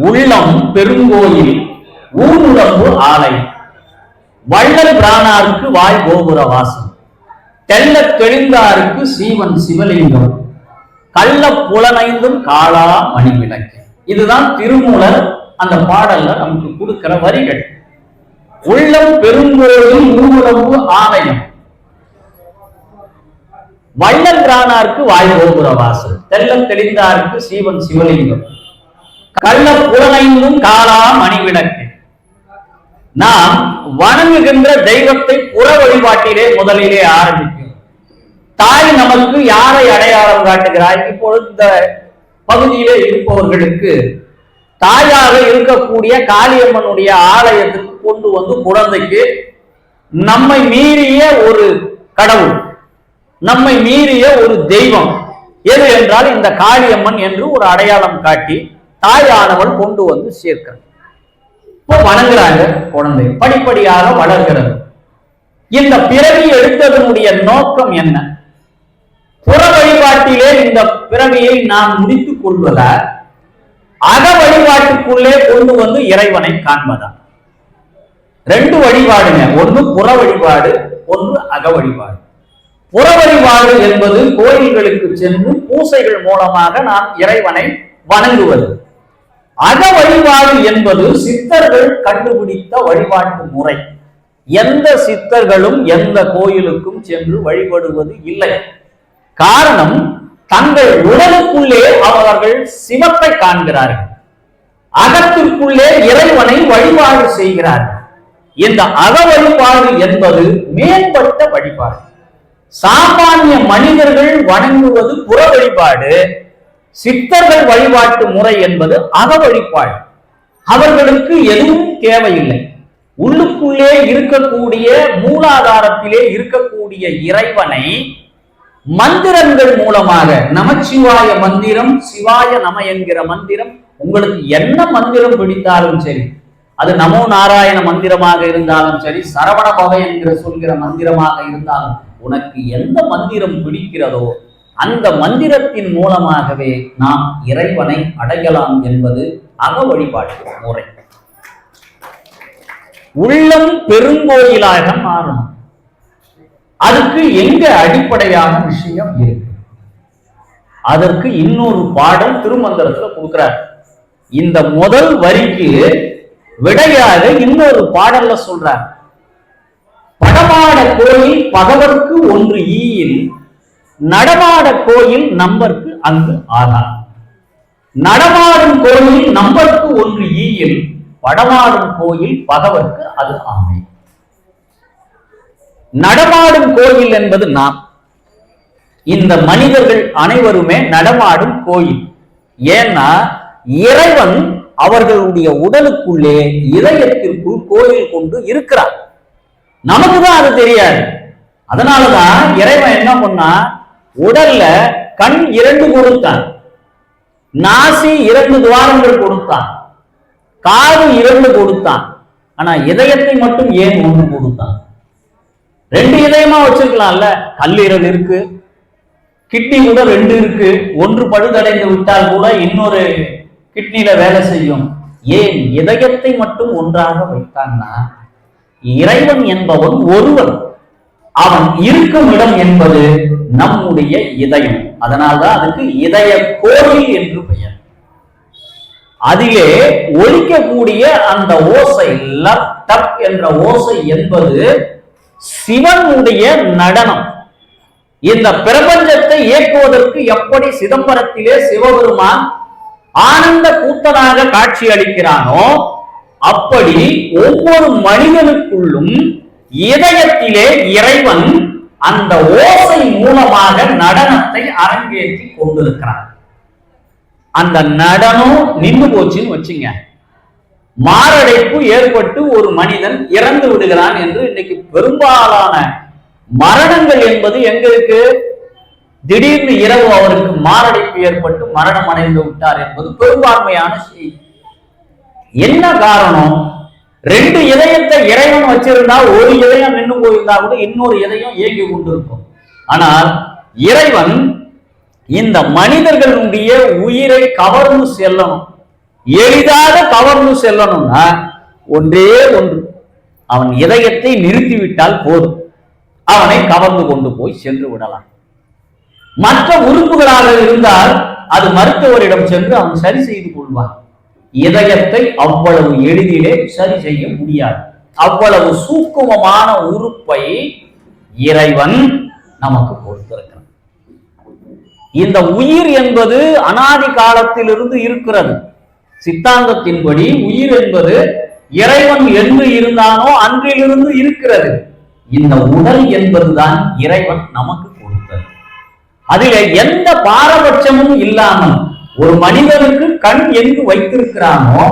உள்ளம் பெருங்கோயில் ஊனுடம்பு ஆலை வள்ளல் பிரானாருக்கு வாய் கோபுர வாசம் தெல்ல தெளிந்தாருக்கு சீவன் சிவலிங்கம் கள்ள புலனைந்தும் காளா மணி விளக்கு. இதுதான் திருமூலர் அந்த பாடல்ல நமக்கு கொடுக்கிற வரிகள். உள்ளம் பெருங்கோயில் ஊனுடம்பு ஆலயம், வள்ளல் பிரானாருக்கு வாய் கோபுர வாசல், தெல்ல தெளிந்தாருக்கு சீவன் சிவலிங்கம், கள்ள புலனைந்தும் காளா மணி விளக்கு. நாம் வணங்குகின்ற தெய்வத்தை புற வழிபாட்டிலே முதலிலே ஆரம்பிக்கும். தாய் நமக்கு யாரை அடையாளம் காட்டுகிறாய்? இப்பொழுது இந்த பகுதியிலே இருப்பவர்களுக்கு தாயாக இருக்கக்கூடிய காளியம்மனுடைய ஆலயத்துக்கு கொண்டு வந்து குழந்தைக்கு நம்மை மீறிய ஒரு கடவுள், நம்மை மீறிய ஒரு தெய்வம் எது என்றால் இந்த காளியம்மன் என்று ஒரு அடையாளம் காட்டி தாயானவள் கொண்டு வந்து சேர்க்கிறார். இப்போ வணங்குறாங்க, குழந்தை படிப்படியாக வளர்கிறது. இந்த பிறவி எடுத்ததனுடைய நோக்கம் என்ன? புற வழிபாட்டிலே இந்த பிறவியை நாம் முடித்துக் கொள்வதா, அக வழிபாட்டுக்குள்ளே கொண்டு வந்து இறைவனை காண்பதா? ரெண்டு வழிபாடுங்க, ஒன்று புற வழிபாடு, ஒன்று அக வழிபாடு. புற வழிபாடு என்பது கோயில்களுக்கு சென்று பூசைகள் மூலமாக நாம் இறைவனை வணங்குவது. அக வழிபாடு என்பது சித்தர்கள் கண்டுபிடித்த வழிபாட்டு முறை. எந்த சித்தர்களும் எந்த கோயிலுக்கும் சென்று வழிபடுவது இல்லை. காரணம், தங்கள் உடலுக்குள்ளே அவர்கள் சிவத்தை காண்கிறார்கள், அகத்திற்குள்ளே இறைவனை வழிபாடு செய்கிறார்கள். இந்த அக வழிபாடு என்பது மேம்பட்ட வழிபாடு. சாமானிய மனிதர்கள் வணங்குவது புற வழிபாடு, சித்தர்கள் வழிபாட்டு முறை என்பது அக வழிபாடு. அவர்களுக்கு எதுவும் தேவையில்லை. உள்ளுக்குள்ளே இருக்கக்கூடிய மூலாதாரத்திலே இருக்கக்கூடிய இறைவனை மந்திரங்கள் மூலமாக, நமச்சிவாய மந்திரம், சிவாய நம என்கிற மந்திரம், உங்களுக்கு என்ன மந்திரம் பிடித்தாலும் சரி, அது நமோ நாராயண மந்திரமாக இருந்தாலும் சரி, சரவண பவ என்கிற சொல்கிற மந்திரமாக இருந்தாலும், உனக்கு எந்த மந்திரம் பிடிக்கிறதோ அந்த மந்திரத்தின் மூலமாகவே நாம் இறைவனை அடையலாம் என்பது அக வழிபாட்டு முறை. உள்ளம் பெருங்கோயிலாக மாறணும். அதுக்கு எங்க அடிப்படையான விஷயம் இருக்கு? அதற்கு இன்னொரு பாடல் திருமந்திரத்துல கொடுக்கிறார். இந்த முதல் வரிக்கு விடையாக இன்னொரு பாடல்ல சொல்றார். படமாட கோயில் பகவர்க்கு ஒன்று ஈயில், நடமாட கோயில் நம்பர்க்கு அங்கு ஆதார். நடமாடும் கோயில் நம்பர்க்கு ஒன்று ஈயில், படமாடும் கோயில் பகவர்க்கு அது ஆமை. நடமாடும் கோயில் என்பது நாம், இந்த மனிதர்கள் அனைவருமே நடமாடும் கோயில். ஏன்னா இறைவன் அவர்களுடைய உடலுக்குள்ளே இதயத்திற்குள் கோயில் கொண்டு இருக்கிறார். நமக்குதான் அது தெரியாது. அதனாலதான் இறைவன் என்ன பண்ணா, உடல்ல கண் 2 கொடுத்தான், நாசி 2 துவாரங்கள் கொடுத்தான், காது 2 கொடுத்தான். ஆனா இதயத்தை மட்டும் ஏன் 1 கொடுத்தான்? 2 இதயமா வச்சிருக்கலாம்ல. கல்லீரல் இருக்கு, கிட்னி கூட 2 இருக்கு. ஒன்று பழுதடைந்து விட்டால் கூட இன்னொரு கிட்னில வேலை செய்யும். ஏன் இதயத்தை மட்டும் ஒன்றாக வைத்தான்னா, இறைவன் என்பவன் ஒருவன், அவன் இருக்கும் இடம் என்பது நம்முடைய இதயம். அதனால்தான் அதுக்கு இதய கோயில் என்று பெயர். அதிலே ஒலிக்கக்கூடிய அந்த ஓசை, லப் டப் என்ற ஓசை என்பது சிவனுடைய நடனம். இந்த பிரபஞ்சத்தை இயக்குவதற்கு எப்படி சிதம்பரத்திலே சிவபெருமான் ஆனந்த கூத்தனாக காட்சி அளிக்கிறானோ, அப்படி ஒவ்வொரு மனிதனுக்குள்ளும் இதயத்திலே இறைவன் அந்த ஓசை மூலமாக நடனத்தை அரங்கேற்றி கொண்டிருக்கிறான். அந்த நடனம் நின்று போச்சுன்னு வச்சுங்க, மாரடைப்பு ஏற்பட்டு ஒரு மனிதன் இறந்து விடுகிறான் என்று இன்னைக்கு பெரும்பாலான மரணங்கள் என்பது எங்க இருக்கு? திடீர்னு இரவு அவருக்கு மாரடைப்பு ஏற்பட்டு மரணம் அடைந்து விட்டார் என்பது பெரும்பான்மையான செய்தி. என்ன காரணம்? 2 இதயத்தை இறைவன் வச்சிருந்தா ஒரு இதயம் நின்று போயிருந்தா கூட இன்னொரு இதயம் இயங்கி கொண்டிருக்கும். ஆனால் இறைவன் இந்த மனிதர்களுடைய உயிரை கவர்ந்து செல்லணும், எளிதாக கவர்ந்து செல்லணும்னா ஒன்றே ஒன்று, அவன் இதயத்தை நிறுத்திவிட்டால் போதும், அவனை கவர்ந்து கொண்டு போய் சென்று விடலாம். மற்ற உறுப்புகளாக இருந்தால் அது மருத்துவரிடம் சென்று அவன் சரி செய்து கொள்வான். இதயத்தை அவ்வளவு எளிதிலே சரி செய்ய முடியாது. அவ்வளவு சூக்குமமான உறுப்பை இறைவன் நமக்கு கொடுத்திருக்கிறான். இந்த உயிர் என்பது அனாதி காலத்திலிருந்து இருக்கிறது. சித்தாந்தத்தின்படி உயிர் என்பது இறைவன் என்று இருந்தானோ அன்றிலிருந்து இருக்கிறது. இந்த உடல் என்பதுதான் இறைவன் நமக்கு கொடுத்தது. அதிலே எந்த பாரபட்சமும் இல்லாமல் ஒரு மனிதனுக்கு கண் எங்கு வைத்திருக்கிறானோ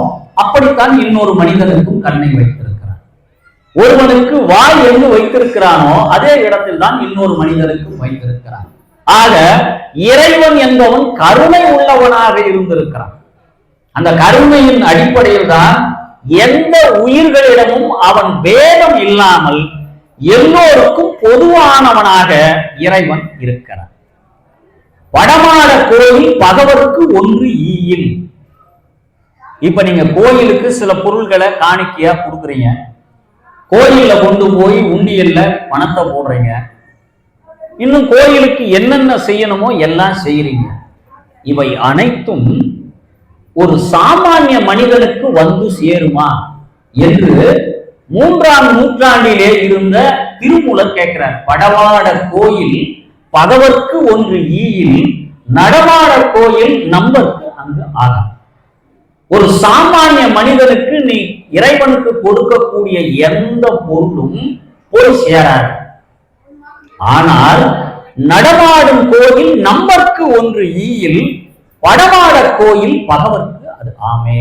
அப்படித்தான் இன்னொரு மனிதனுக்கும் கண்ணை வைத்திருக்கிறான். ஒருவனுக்கு வாய் எங்கு வைத்திருக்கிறானோ அதே இடத்தில் தான் இன்னொரு மனிதனுக்கும் வைத்திருக்கிறான். ஆக இறைவன் என்பவன் கருணை உள்ளவனாக இருந்திருக்கிறான். அந்த கருணையின் அடிப்படையில் தான் எந்த உயிர்களிடமும் அவன் பேதம் இல்லாமல் எல்லோருக்கும் பொதுவானவனாக இறைவன் இருக்கிறான். வடமாட கோயில் பகவருக்கு ஒன்று ஈயில். இப்ப நீங்க கோயிலுக்கு சில பொருள்களை காணிக்கையா கொடுக்குறீங்க, கோயில்ல கொண்டு போய் உண்டியல்ல பணத்தை போடுறீங்க, இன்னும் கோயிலுக்கு என்னென்ன செய்யணுமோ எல்லாம் செய்யறீங்க. இவை அனைத்தும் ஒரு சாமானிய மனிதனுக்கு வந்து சேருமா என்று 3ஆம் நூற்றாண்டிலே இருந்த திருமூலர் கேட்கிறார். வடமாட கோயில் பகவர்க்கு ஒன்று ஈயில், நடமாட கோயில் நம்பருக்கு அங்கு ஆகும். ஒரு சாமானிய மனிதனுக்கு நீ இறைவனுக்கு கொடுக்கக்கூடிய எந்த பொருளும் போய் சேராது. ஆனால் நடமாடும் கோயில் நம்பருக்கு ஒன்று ஈயில், வடமாட கோயில் பகவர்க்கு அது ஆமே.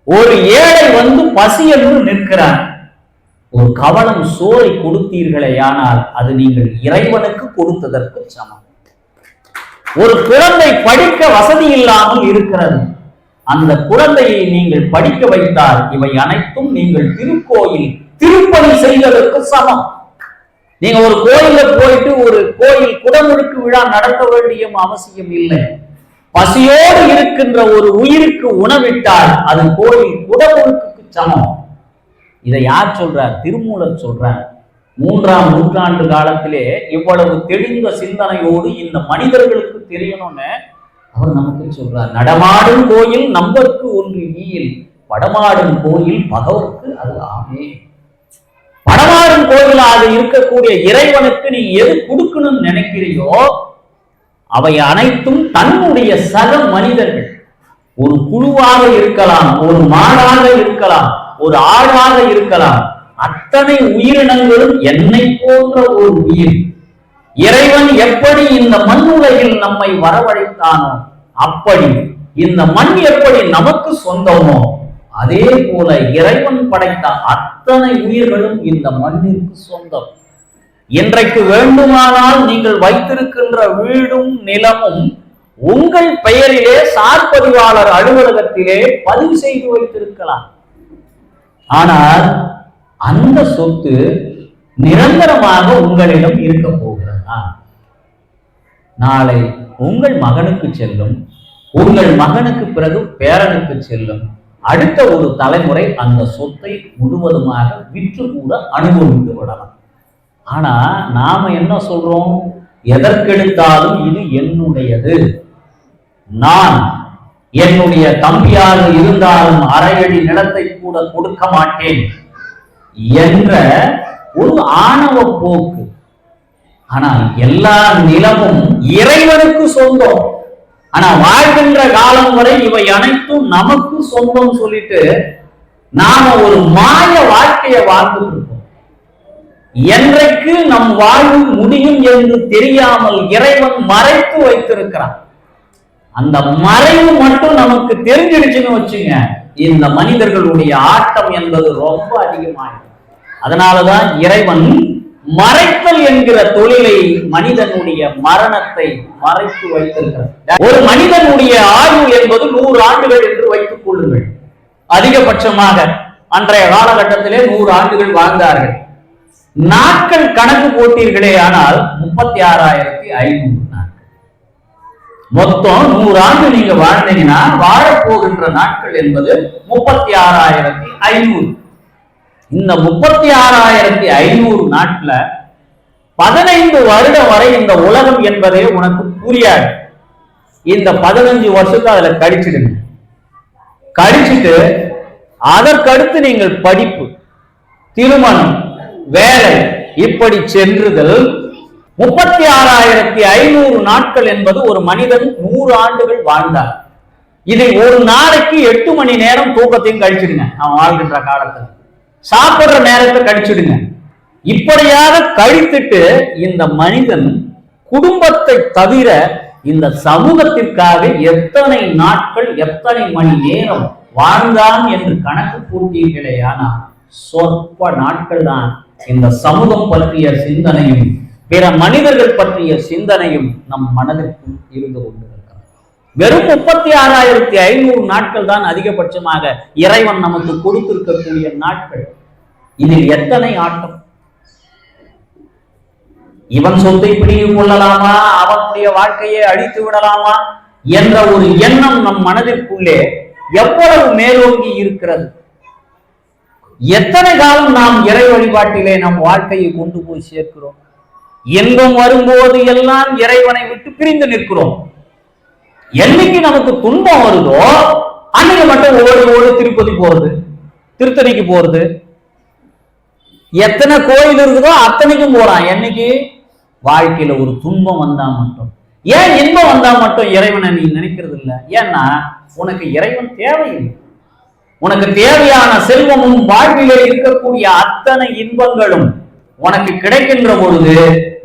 ஒரு ஏழை வந்து பசி என்று நிற்கிறான், ஒரு கவளம் சோறை கொடுத்தீர்களேயானால் அது நீங்கள் இறைவனுக்கு கொடுத்ததற்கு சமம். ஒரு குழந்தை படிக்க வசதி இல்லாமல் இருக்கிறது, அந்த குழந்தையை நீங்கள் படிக்க வைத்தால் இவை அனைத்தும் நீங்கள் திருக்கோயில் திருப்பணி செய்வதற்கு சமம். நீங்க ஒரு கோயில போயிட்டு ஒரு கோயில் குடமுழுக்கு விழா நடத்த வேண்டிய அவசியம் இல்லை. பசியோடு இருக்கின்ற ஒரு உயிருக்கு உணவிட்டால் அது கோயில் குடமுழுக்கு சமம். இதை யார் சொல்றார்? திருமூலர் சொல்றார். 3ஆம் நூற்றாண்டு காலத்திலே இவ்வளவு தெளிந்த சிந்தனையோடு இந்த மனிதர்களுக்கு தெரியணும்னு அவர் நமக்கு சொல்றார். நடமாடும் கோயில் நம்பருக்கு ஒன்று ஈயில், வடமாடும் கோயில் பகவருக்கு அது ஆமே. வடமாடும் கோயிலாக இருக்கக்கூடிய இறைவனுக்கு நீ எது கொடுக்கணும்னு நினைக்கிறியோ அவை அனைத்தும் தன்னுடைய சக மனிதர்கள், ஒரு குழுவாக இருக்கலாம், ஒரு மாடாக இருக்கலாம், ஒரு ஆடாக இருக்கலாம், அத்தனை உயிரினங்களும் என்னை போன்ற ஒரு உயிர். இறைவன் எப்படி இந்த மண் உலகில் நம்மை வரவழைத்தானோ அப்படி இந்த மண் எப்படி நமக்கு சொந்தமோ அதே போல இறைவன் படைத்த அத்தனை உயிர்களும் இந்த மண்ணிற்கு சொந்தம். இன்றைக்கு வேண்டுமானால் நீங்கள் வைத்திருக்கின்ற வீடும் நிலமும் உங்கள் பெயரிலே சார்பதிவாளர் அலுவலகத்திலே பதிவு செய்து வைத்திருக்கலாம். ஆனால் அந்த சொத்து நிரந்தரமாக உங்களிடம் இருக்க போகிறதா? நாளை உங்கள் மகனுக்கு செல்லும், உங்கள் மகனுக்கு பிறகு பேரனுக்கு செல்லும், அடுத்த ஒரு தலைமுறை அந்த சொத்தை முழுவதுமாக விற்று கூட அனுபவித்து விடலாம். ஆனா நாம என்ன சொல்றோம்? எதற்கெடுத்தாலும் இது என்னுடையது, நான் என்னுடைய தம்பியாக இருந்தாலும் அரையடி நிலத்தை கூட கொடுக்க மாட்டேன் என்ற ஒரு ஆணவ போக்கு. ஆனால் எல்லா நிலமும் இறைவனுக்கு சொந்தம். ஆனா வாழ்கின்ற காலம் வரை இவை அனைத்தும் நமக்கு சொந்தம் சொல்லிட்டு நாம ஒரு மாய வாழ்க்கையை வாழ்ந்துட்டு இருக்கோம். என்றைக்கு நம் வாழ்வு முடியும் என்று தெரியாமல் இறைவன் மறைத்து வைத்திருக்கிறான். அந்த மறைவு மட்டும் நமக்கு தெரிஞ்சிடுச்சுன்னு வச்சுங்க, இந்த மனிதர்களுடைய ஆட்டம் என்பது ரொம்ப அதிகமாயிடும். அதனாலதான் இறைவன் மறைத்தல் என்கிற தொழிலை, மனிதனுடைய மரணத்தை மறைத்து வைத்திருக்கிறார். ஒரு மனிதனுடைய ஆயுள் என்பது 100 ஆண்டுகள் என்று வைத்துக் கொள்ளுங்கள். அதிகபட்சமாக அன்றைய காலகட்டத்திலே 100 ஆண்டுகள் வாழ்ந்தார்கள். நாட்கள் கணக்கு போட்டீர்களே ஆனால் 36,500 நாட்கள். மொத்தம் 100 ஆண்டு நீங்க வாழ்ந்தீங்கன்னா வாழப்போகின்ற நாட்கள் என்பது 36,500. இந்த 36,500 நாட்ல 15 வருடம் வரை இந்த உலகம் என்பதே உனக்கு புரியாது. இந்த 15 வருஷத்தை அதுல கழிச்சிடுங்க. கழிச்சிட்டு அதற்கடுத்து நீங்கள் படிப்பு, திருமணம், வேலை, இப்படி சென்றுதல். 36,500 நாட்கள் என்பது ஒரு மனிதன் 100 ஆண்டுகள் வாழ்ந்தார். இதை ஒரு நாளைக்கு 8 மணி நேரம் தூக்கத்தையும் கழிச்சிடுங்க. அவன் வாழ்கின்ற காலத்தில் சாப்பிடுற நேரத்தை கழிச்சிடுங்க. இப்படியாக கழித்துட்டு இந்த மனிதன் குடும்பத்தை தவிர இந்த சமூகத்திற்காக எத்தனை நாட்கள் எத்தனை மணி நேரம் வாழ்ந்தான் என்று கணக்கு போட்டீர்களேயானால் சொற்ப நாட்கள் தான் இந்த சமூகம் பற்றிய சிந்தனையும் பிற மனிதர்கள் பற்றிய சிந்தனையும் நம் மனதிற்குள் இருந்து கொண்டிருக்கிறது. வெறும் 36,500 நாட்கள் தான் அதிகபட்சமாக இறைவன் நமக்கு கொடுத்திருக்கக்கூடிய நாட்கள். இதில் எத்தனை ஆட்டம்! இவன் சொத்தை பிடித்துக் கொள்ளலாமா, அவனுடைய வாழ்க்கையை அழித்து விடலாமா என்ற ஒரு எண்ணம் நம் மனதிற்குள்ளே எவ்வளவு மேலோங்கி இருக்கிறது. எத்தனை காலம் நாம் இறை வழிபாட்டிலே நம் வாழ்க்கையை கொண்டு போய் சேர்க்கிறோம். இன்பம் வரும்போது எல்லாம் இறைவனை விட்டு பிரிந்து நிற்கிறோம். என்னைக்கு நமக்கு துன்பம் வருதோ அன்னைக்கு மட்டும் ஓடி ஓடி திருப்பதி போறது, திருத்தணிக்கு போறது, எத்தனை கோயில் இருக்குதோ அத்தனைக்கும் போறான். என்னைக்கு வாழ்க்கையில ஒரு துன்பம் வந்தா மட்டும். ஏன் இன்பம் வந்தா மட்டும் இறைவனை நீ நினைக்கிறது இல்லை? ஏன்னா உனக்கு இறைவன் தேவையில்லை. உனக்கு தேவையான செல்வமும் வாழ்விலே இருக்கக்கூடிய அத்தனை இன்பங்களும் உனக்கு கிடைக்கின்ற பொழுது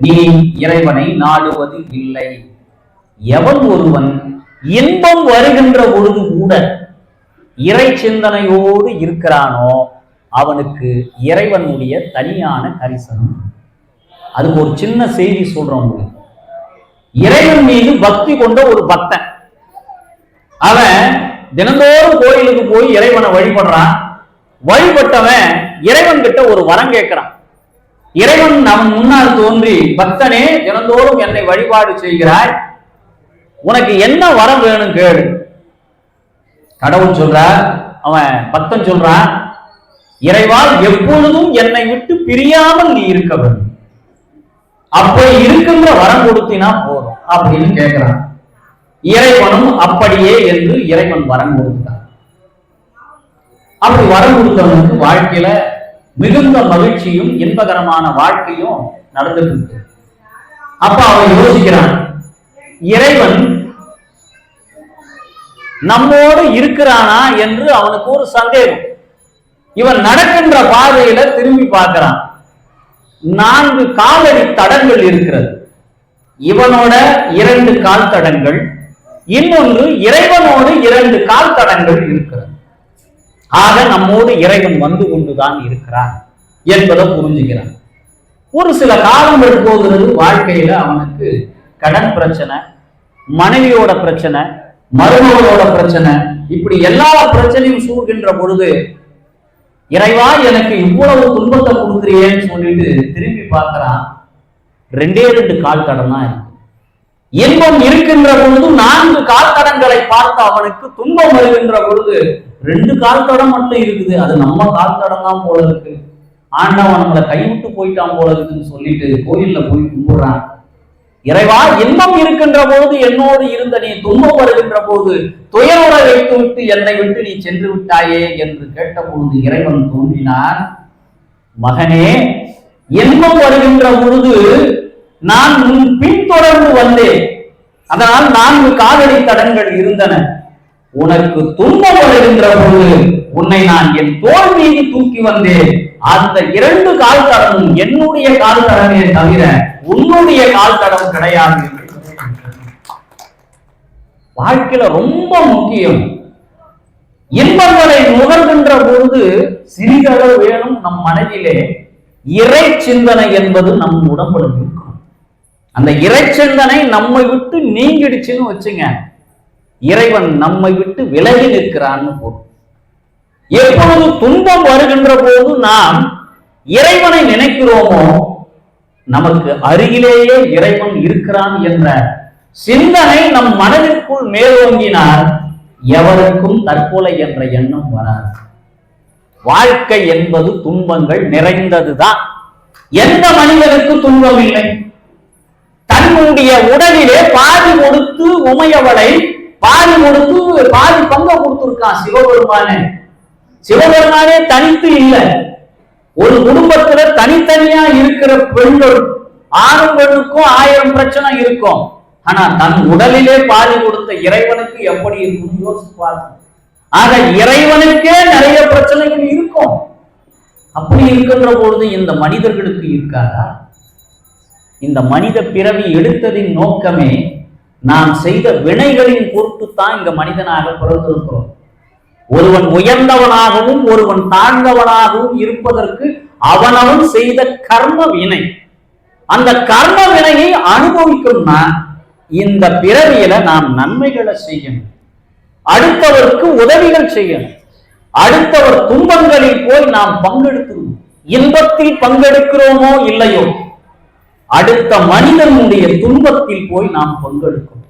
நீ இறைவனை நாடுவது இல்லை. எவன் ஒருவன் இன்பம் வருகின்ற பொழுது கூட இறை சிந்தனையோடு இருக்கிறானோ அவனுக்கு இறைவனுடைய தனியான தரிசனம். அதுக்கு ஒரு சின்ன செய்தி சொல்றோம். இறைவன் மீது பக்தி கொண்ட ஒரு பக்தன், அவன் தினந்தோறும் கோயிலுக்கு போய் இறைவனை வழிபடுறான். வழிபட்டவன் இறைவன் கிட்ட ஒரு வரம் கேட்கிறான். இறைவன் அவன் முன்னால் தோன்றி, பக்தனே, தினந்தோறும் என்னை வழிபாடு செய்கிறாய், உனக்கு என்ன வரம் வேணும் கேளு. கடவுள் சொல்ற, அவன் பக்தன் சொல்றான், இறைவா, எப்பொழுதும் என்னை விட்டு பிரியாமல் நீ இருக்க வேண்டும், அப்படி இருக்கின்ற வரம் கொடுத்தினா போதும் அப்படின்னு கேட்கிறான். இறைவனும் அப்படியே என்று இறைவன் வரம் கொடுத்தார். அப்படி வரம் கொடுத்தவனுக்கு வாழ்க்கையில மிகுந்த மகிழ்ச்சியும் இன்பகரமான வாழ்க்கையும் நடந்துட்டு இருக்கு. அப்ப அவன் யோசிக்கிறான், இறைவன் நம்மோடு இருக்கிறானா என்று அவனுக்கு ஒரு சந்தேகம். இவன் நடக்கின்ற பாதையில திரும்பி பார்க்கிறான். 4 காலடி தடங்கள் இருக்கிறது. இவனோட 2 கால் தடங்கள், இன்னொன்று இறைவனோடு 2 கால் தடங்கள் இருக்கிறது. ஆக நம்மோடு இறைவன் வந்து கொண்டுதான் இருக்கிறான் என்பதை புரிஞ்சுக்கிறான். ஒரு சில காலங்கள் போகிறது. வாழ்க்கையில அவனுக்கு கடன் பிரச்சனை, மனைவியோட பிரச்சனை, மருமகளோட பிரச்சனை, இப்படி எல்லா பிரச்சனையும் சூழ்கின்ற பொழுது, இறைவா, எனக்கு இவ்வளவு துன்பத்தை கொடுக்குறியேன்னு சொல்லிட்டு திரும்பி பார்க்கிறான். 2 கால் தடம் தான் இருக்கு. இன்பம் இருக்கின்ற பொழுது 4 கால் தடங்களை பார்த்து அவனுக்கு துன்பம் வருகின்ற பொழுது 2 கால் தடம் மட்டும் இருக்குது. அது நம்ம கால் தடம் தான் போல இருக்கு, ஆண்டவன் நம்மளை கைவிட்டு போயிட்டான் போல இருக்குன்னு சொல்லிட்டு கோயில்ல போய் கும்பிடுறான். இறைவா, இன்பம் இருக்கின்ற போது என்னோடு இருந்த நீ துன்பம் வருகின்ற போது துயரோட வைத்து விட்டு என்னை விட்டு நீ சென்று விட்டாயே என்று கேட்ட பொழுது இறைவன் தோன்றினார். மகனே, இன்பம் வருகின்ற பொழுது நான் உன் பின்தொடர்ந்து வந்தேன், அதனால் 4 காலடி தடங்கள் இருந்தன. உனக்கு துன்பம் வருகின்ற பொழுது உன்னை நான் என் தோள் மீது தூக்கி வந்தேன். அந்த 2 கால் தடமும் என்னுடைய கால் தடமே தவிர உன்னுடைய கால் தடம் கிடையாது. வாழ்க்கையில ரொம்ப முக்கியம். இன்பங்களை நுகர்கின்ற பொழுது சிறிதளவு வேணும் நம் மனதிலே இறை சிந்தனை என்பது நம் உடம்புல இருக்கும். அந்த இறை சிந்தனை நம்மை விட்டு நீங்கிடுச்சுன்னு வச்சுங்க, இறைவன் நம்மை விட்டு விலகி நிற்கிறான்னு போதும். எப்பொழுது துன்பம் வருகின்ற போது நாம் இறைவனை நினைக்கிறோமோ நமக்கு அருகிலேயே இறைவன் இருக்கிறான் என்ற சிந்தனை நம் மனதிற்குள் மேலோங்கினால் எவருக்கும் தற்கொலை என்ற எண்ணம் வராது. வாழ்க்கை என்பது துன்பங்கள் நிறைந்ததுதான். எந்த மனிதனுக்கு துன்பம் இல்லை? தன்னுடைய உடலிலே பாதி கொடுத்து உமையவளை பாதி கொடுத்து பாதி பங்க கொடுத்திருக்கான் சிவபெருமானே. சிவபெருமானே தனித்து இல்லை. ஒரு குடும்பத்துல தனித்தனியா இருக்கிற பெண்கள், ஆணும் பெண்ணுக்கும் 1000 பிரச்சனை இருக்கும். ஆனா தன் உடலிலே பாதி கொடுத்த இறைவனுக்கு எப்படி இருக்கும் யோசிப்பாங்க. ஆக இறைவனுக்கே நிறைய பிரச்சனைகள் இருக்கும். அப்படி இருக்கின்ற பொழுது இந்த மனிதர்களுக்கு இருக்காதா? இந்த மனித பிறவி எடுத்ததின் நோக்கமே நாம் செய்த வினைகளின் பொருட்டுத்தான் இங்க மனிதனாக பிறந்திருக்கிறோம். ஒருவன் உயர்ந்தவனாகவும் ஒருவன் தாழ்ந்தவனாகவும் இருப்பதற்கு அவனவன் செய்த கர்ம வினை. அந்த கர்ம வினையை அனுபவிக்கும்னா இந்த பிறவியில நாம் நன்மைகளை செய்யணும், அடுத்தவருக்கு உதவிகள் செய்யணும், அடுத்தவர் துன்பங்களில் போய் நாம் பங்கெடுக்கணும். இன்பத்தில் பங்கெடுக்கிறோமோ இல்லையோ, அடுத்த மனிதனுடைய துன்பத்தில் போய் நாம் பங்கெடுக்கணும்.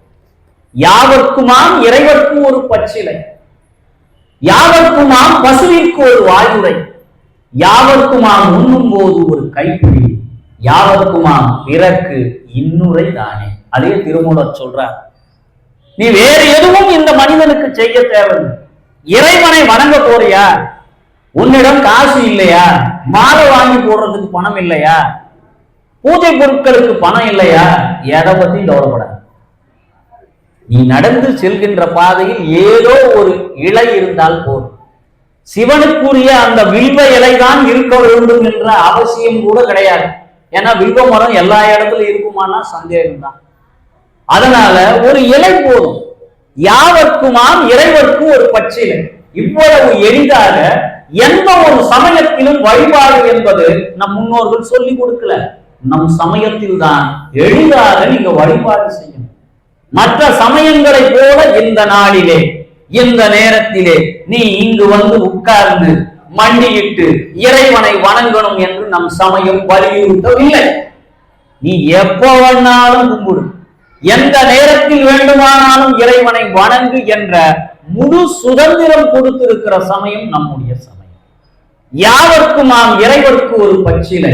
யாவர்க்குமாம் இறைவர்க்கு ஒரு பச்சிலை, யாவர்க்குமாம் பசுவிற்கு ஒரு வாயுரை, யாவர்க்குமாம் உண்ணும் போது ஒரு கைப்பிடி, யாவர்க்குமாம் பிறர்க்கு இன்னுரை தானே. அதே திருமூலர் சொல்றார். நீ வேறு எதுவும் இந்த மனிதனுக்கு செய்ய தேவையில்லை. இறைவனை வணங்க போறியா? உன்னிடம் காசு இல்லையா? மாலை வாங்கி போடுறதுக்கு பணம் இல்லையா? பூஜை பொருட்களுக்கு பணம் இல்லையா? எதை பத்தி கவலைப்படாது. நீ நடந்து செல்கின்ற பாதையில் ஏதோ ஒரு இலை இருந்தால் போதும். சிவனுக்குரிய அந்த வில்வ இலைதான் இருக்க வேண்டும் என்ற அவசியம் கூட கிடையாது. ஏன்னா வில்வ மரம் எல்லா இடத்துலயும் இருக்குமானா சந்தேகம் தான். அதனால ஒரு இலை போதும். யாவர்க்குமாம் இறைவர்க்கு ஒரு பச்சிலை. இவ்வளவு எளிதாக எந்த ஒரு சமயத்திலும் வழிபாடு என்பது நம் முன்னோர்கள் சொல்லி கொடுக்கல. நம் சமயத்தில் தான் எளிதாக நீங்க வழிபாடு செய்யணும். மற்ற சமயங்களை போல இந்த நாளிலே இந்த நேரத்திலே நீ இங்கு வந்து உட்கார்ந்து மண்டியிட்டு இறைவனை வணங்கணும் என்று நம் சமயம் வலியுறுத்தவில்லை. நீ எப்போ வேணாலும் கும்பிடு, எந்த நேரத்தில் வேண்டுமானாலும் இறைவனை வணங்கு என்ற முழு சுதந்திரம் கொடுத்திருக்கிற சமயம் நம்முடைய சமயம். யாவர்க்குமாம் இறைவனுக்கு ஒரு பச்சிலை.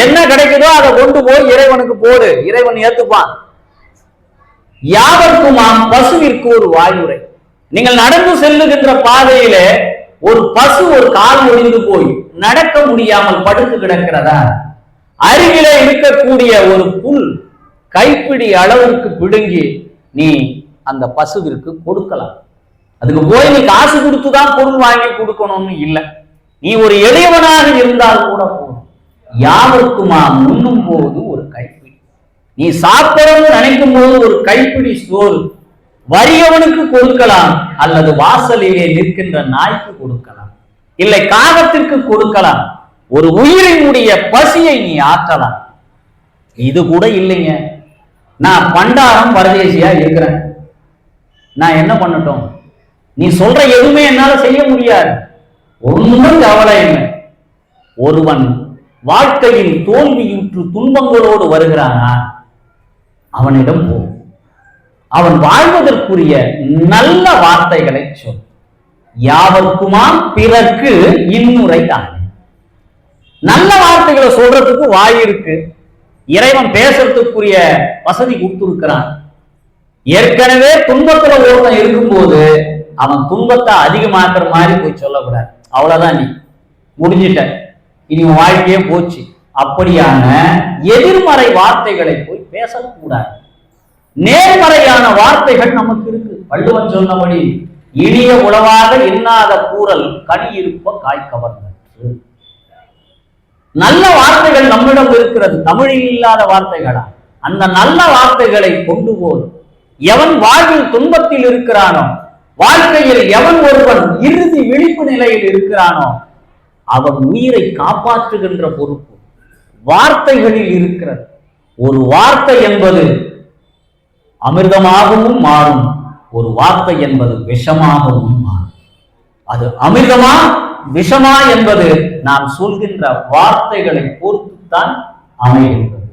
என்ன கிடைக்குதோ அதை கொண்டு போய் இறைவனுக்கு போடு, இறைவன் ஏத்துப்பான். யாவர்க்குமாம் பசுவிற்கு ஒரு வாயுரை. நீங்கள் நடந்து செல்லுகின்ற பாதையிலே ஒரு பசு ஒரு கால் ஒடிந்து போய் நடக்க முடியாமல் படுத்து கிடக்கிறதா? அருகிலே இருக்கக்கூடிய ஒரு புல் கைப்பிடி அளவுக்கு பிடுங்கி நீ அந்த பசுவிற்கு கொடுக்கலாம். அதுக்கு போய் நீ காசு கொடுத்துதான் பொருள் வாங்கி கொடுக்கணும்னு இல்லை. நீ ஒரு எளியவனாக இருந்தால் கூட போதும். யாவர்க்குமாம் உண்ணும் போது ஒரு கைப்பிடி. நீ சாப்பிடணும்னு நினைக்கும் போது ஒரு கைப்பிடி சோறு வறியவனுக்கு கொடுக்கலாம், அல்லது வாசலிலே நிற்கின்ற நாய்க்கு கொடுக்கலாம், இல்லை காகத்திற்கு கொடுக்கலாம். ஒரு உயிரினுடைய பசியை நீ ஆற்றலாம். இது கூட இல்லைங்க, நான் பண்டாரம் பரதேசியா இருக்கிறேன், நான் என்ன பண்ணட்டும்? நீ சொல்ற எதுவுமே என்னால செய்ய முடியாது. ஒன்றும் கவலை இல்லை. ஒருவன் வாழ்க்கையில் தோல்வியுற்று துன்பங்களோடு வருகிறானா, அவனிடம் போ. அவன் வாழ்வதற்குரிய நல்ல வார்த்தைகளை சொல். யாவர்க்குமாம் பிறர்க்கு இன்னுரை தானே. நல்ல வார்த்தைகளை சொல்றதுக்கு வாய் இருக்கு. இறைவன் பேசுறதுக்குரிய வசதி கொடுத்திருக்கிறான். ஏற்கனவே துன்பத்துல ஒருத்தன் இருக்கும்போது அவன் துன்பத்தை அதிகமாக்குற மாதிரி போய் சொல்லக்கூடாது. அவ்வளவுதான், நீ முடிஞ்சிட்ட, இனி வாழ்க்கையே போச்சு. அப்படியான எதிர்மறை வார்த்தைகளை போய் பேசக்கூடாது. நேர்மறையான வார்த்தைகள் நமக்கு இருக்கு. வள்ளுவன் சொன்னபடி இனிய உளவாக இன்னாத கூறல் கனி இருப்ப காய் கவர்ந்தது. நல்ல வார்த்தைகள் நம்மிடம் இருக்கிறது, தமிழில் இல்லாத வார்த்தைகளா? அந்த நல்ல வார்த்தைகளை கொண்டு போது எவன் வாழ்வில் துன்பத்தில் இருக்கிறானோ, வாழ்க்கையில் எவன் ஒருவன் இறுதி விழிப்பு நிலையில் இருக்கிறானோ, அவன் உயிரை காப்பாற்றுகின்ற பொறுப்பு வார்த்தைகளில் இருக்கிறது. ஒரு வார்த்தை என்பது அமிர்தமாகவும் மாறும், ஒரு வார்த்தை என்பது விஷமாகவும் மாறும். அது அமிர்தமா விஷமா என்பது நாம் சொல்கின்ற வார்த்தைகளை பொறுத்துத்தான் அமைகின்றது.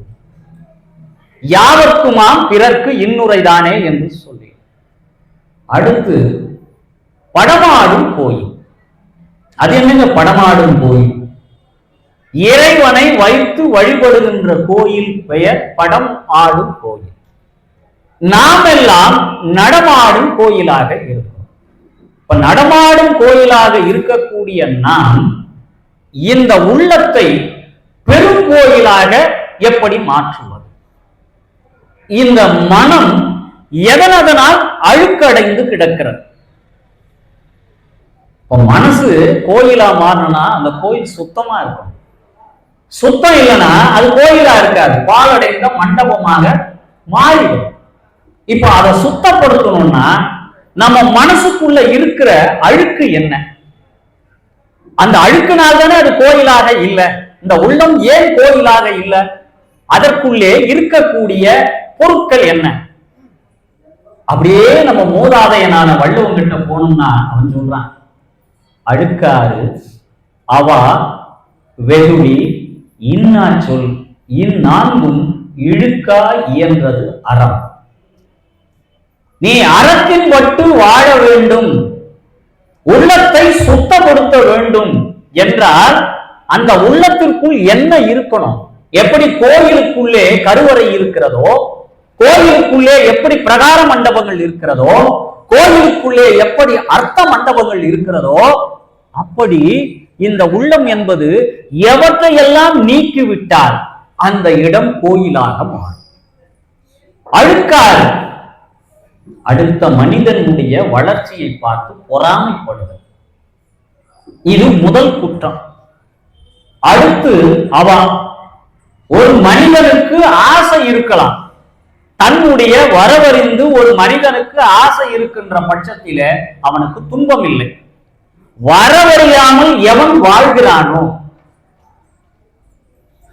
யாவர்க்குமாம் பிறர்க்கு இன்னுரைதானே என்று சொல்லி. அடுத்து படமாடும் கோயில். அது என்னங்க படமாடும் கோயில்? இறைவனை வைத்து வழிபடுகின்ற கோயில் பெயர் படம் ஆடும் கோயில். நாம் எல்லாம் நடமாடும் கோயிலாக இருக்கும். இப்ப நடமாடும் கோயிலாக இருக்கக்கூடிய நாம் இந்த உள்ளத்தை பெரும் கோயிலாக எப்படி மாற்றுவது? இந்த மனம் எதனால் அழுக்கடைந்து கிடக்கிறது. மனசு கோயிலா மாறணும்னா அந்த கோயில் சுத்தமா இருக்கும். சுத்தம் இல்லைன்னா அது கோயிலா இருக்காது, பாலடைந்த மண்டபமாக மாறிடும். இப்ப அதை சுத்தப்படுத்தணும்னா நம்ம மனசுக்குள்ள இருக்கிற அழுக்கு என்ன? அந்த அழுக்குனால தானே அது கோயிலாக இல்லை. இந்த உள்ளம் ஏன் கோயிலாக இல்லை? அதற்குள்ளே இருக்கக்கூடிய பொருட்கள் என்ன? அப்படியே நம்ம மூதாதையனான வள்ளுவன் கிட்ட போனோம்னா அவன் சொல்றான், அழுக்காறு அவா வெகுளி இன்னா சொல் இந்நான்கும் இழுக்கா இயன்றது அறம். நீ அறத்தின் பட்டு வாழ வேண்டும், உள்ளத்தை சுத்தப்படுத்த வேண்டும் என்றால் அந்த உள்ளத்திற்குள் என்ன இருக்கணும்? எப்படி கோயிலுக்குள்ளே கருவறை இருக்கிறதோ, கோயிலுக்குள்ளே எப்படி பிரகார மண்டபங்கள் இருக்கிறதோ, கோயிலுக்குள்ளே எப்படி அர்த்த மண்டபங்கள் இருக்கிறதோ, அப்படி இந்த உள்ளம் என்பது எவற்றையெல்லாம் நீக்கிவிட்டால் அந்த இடம் கோயிலாக மாறும். அழுக்காறு அடுத்த மனிதனுடைய வளர்ச்சியை பார்த்து பொறாமைப்படுதல், இது முதல் குற்றம். அடுத்து அவன் ஒரு மனிதனுக்கு ஆசை இருக்கலாம். தன்னுடைய வரவறிந்து ஒரு மனிதனுக்கு ஆசை இருக்கின்ற பட்சத்தில அவனுக்கு துன்பம் இல்லை. வரவறியாமல் எவன் வாழ்கிறானோ,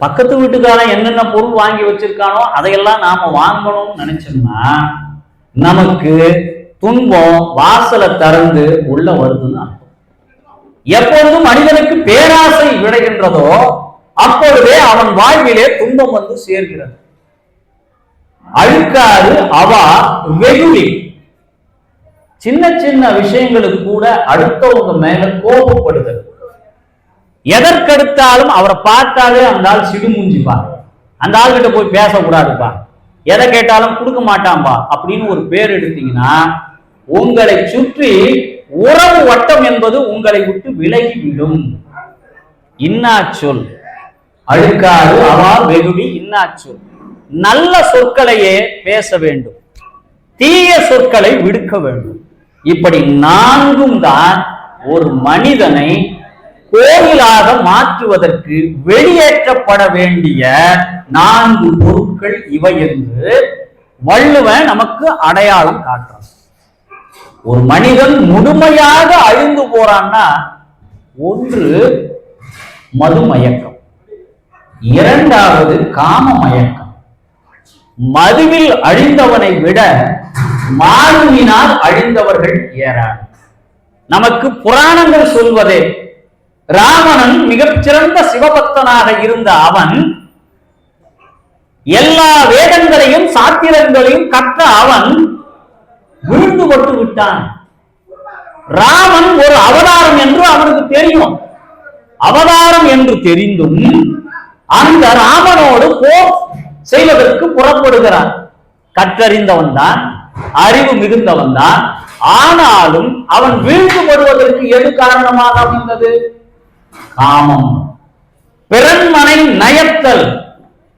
பக்கத்து வீட்டுக்காரன் என்னென்ன பொருள் வாங்கி வச்சிருக்கானோ அதையெல்லாம் நாம வாங்கணும்னு நினைச்சோம்னா நமக்கு துன்பம் வாசலை திறந்து உள்ள வருதுன்னு அர்த்தம். எப்பொழுதும் மனிதனுக்கு பேராசை விளைகின்றதோ அப்பொழுதே அவன் வாழ்விலே துன்பம் வந்து சேர்கிறது. அழுக்காறு அவா வெகுளி, சின்ன சின்ன விஷயங்களுக்கு கூட அடுத்தவங்க மேல கோபப்படுதல். எதற்கெடுத்தாலும் அவரை பார்த்தாலே அந்த ஆள் சிடுமூஞ்சிப்பா, அந்த ஆள் கிட்ட போய் பேசக்கூடாதுப்பா, எதை கேட்டாலும் கொடுக்க மாட்டான்பா அப்படின்னு ஒரு பேர் எடுத்தீங்கன்னா உங்களை சுற்றி உறவு வட்டம் என்பது உங்களை விட்டு விலகிவிடும். இன்னா சொல் அழுக்காறு அவா வெகுளி இன்னா சொல். நல்ல சொற்களையே பேச வேண்டும், தீய சொற்களை விடுக்க வேண்டும். இப்படி நான்கும் தான் ஒரு மனிதனை கோயிலாக மாற்றுவதற்கு வெளியேற்றப்பட வேண்டிய 4 பொருட்கள் இவை என்று வள்ளுவன் நமக்கு அடையாளம் காட்டுறான். ஒரு மனிதன் முழுமையாக அழிந்து போறான்னா ஒன்று மதுமயக்கம், இரண்டாவது காம மயக்கம். மதுவில் அழிந்தவனை விட மாறுவினால் அழிந்தவர்கள் ஏறார். நமக்கு புராணங்கள் சொல்வதே, ராவணன் மிகச்சிறந்த சிவபக்தனாக இருந்த அவன் எல்லா வேதங்களையும் சாத்திரங்களையும் கற்ற அவன் விழுந்து கொண்டு விட்டான். ராமன் ஒரு அவதாரம் என்று அவனுக்கு தெரியும். அவதாரம் என்று தெரிந்தும் அந்த ராமனோடு போர் செய்வதற்கு புறப்படுகிறான். கற்றறிந்தவன் தான், அறிவு மிகுந்தவன் தான். ஆனாலும் அவன் வீழ்ந்துபடுவதற்கு எது காரணமாக அமைந்தது? காமம். பிறன்மனை நயத்தல்,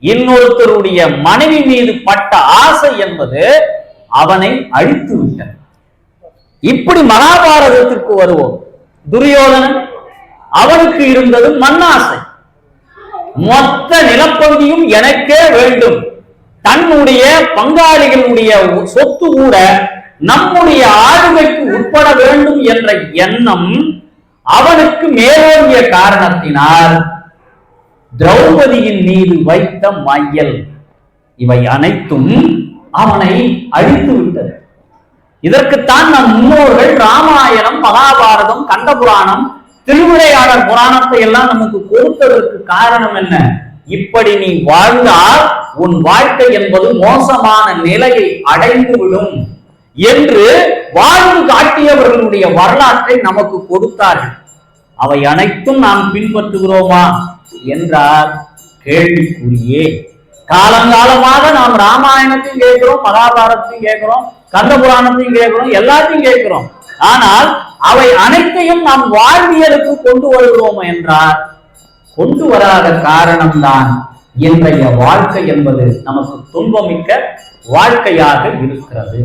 இன்னொருத்தருடைய மனைவி மீது பட்ட ஆசை என்பது அவனை அழித்து விட்டது. இப்படி மகாபாரதத்திற்கு வருவோம். துரியோதனன், அவனுக்கு இருந்தது மண்ணாசை. மொத்த நிலப்பகுதியும் எனக்கே வேண்டும், தன்னுடைய பங்காளிகளுடைய சொத்து கூட நம்முடைய ஆளுமைக்கு உட்பட வேண்டும் என்ற எண்ணம் அவனுக்கு மேலோங்கிய காரணத்தினால் திரௌபதியின் மீது வைத்த மையல் இவை அனைத்தும் அவனை அழித்து விட்டது. இதற்குத்தான் நம் முன்னோர்கள் ராமாயணம், மகாபாரதம், கந்த புராணம், திருவிளையாடல் புராணத்தை எல்லாம் நமக்கு கொடுத்ததற்கு காரணம் என்ன? இப்படி நீ வாழ்ந்தால் உன் வாழ்க்கை என்பது மோசமான நிலையை அடைந்து விடும் என்று வாழ்ந்து காட்டியவர்களுடைய வரலாற்றை நமக்கு கொடுத்தார்கள். அவை அனைத்தும் நாம் பின்பற்றுகிறோமா என்றால் கேள்விக்குரியே. காலங்காலமாக நாம் ராமாயணத்தையும் கேட்கிறோம், மகாபாரதத்தையும் கேட்கிறோம், கந்த புராணத்தையும் கேட்கிறோம், எல்லாத்தையும் கேட்கிறோம். ஆனால் அவை அனைத்தையும் நாம் வாழ்வியலுக்கு கொண்டு வருகிறோம் என்றால் கொண்டு வராத காரணம்தான் இன்றைய வாழ்க்கை என்பது நமக்கு துன்பமிக்க வாழ்க்கையாக இருக்கிறது.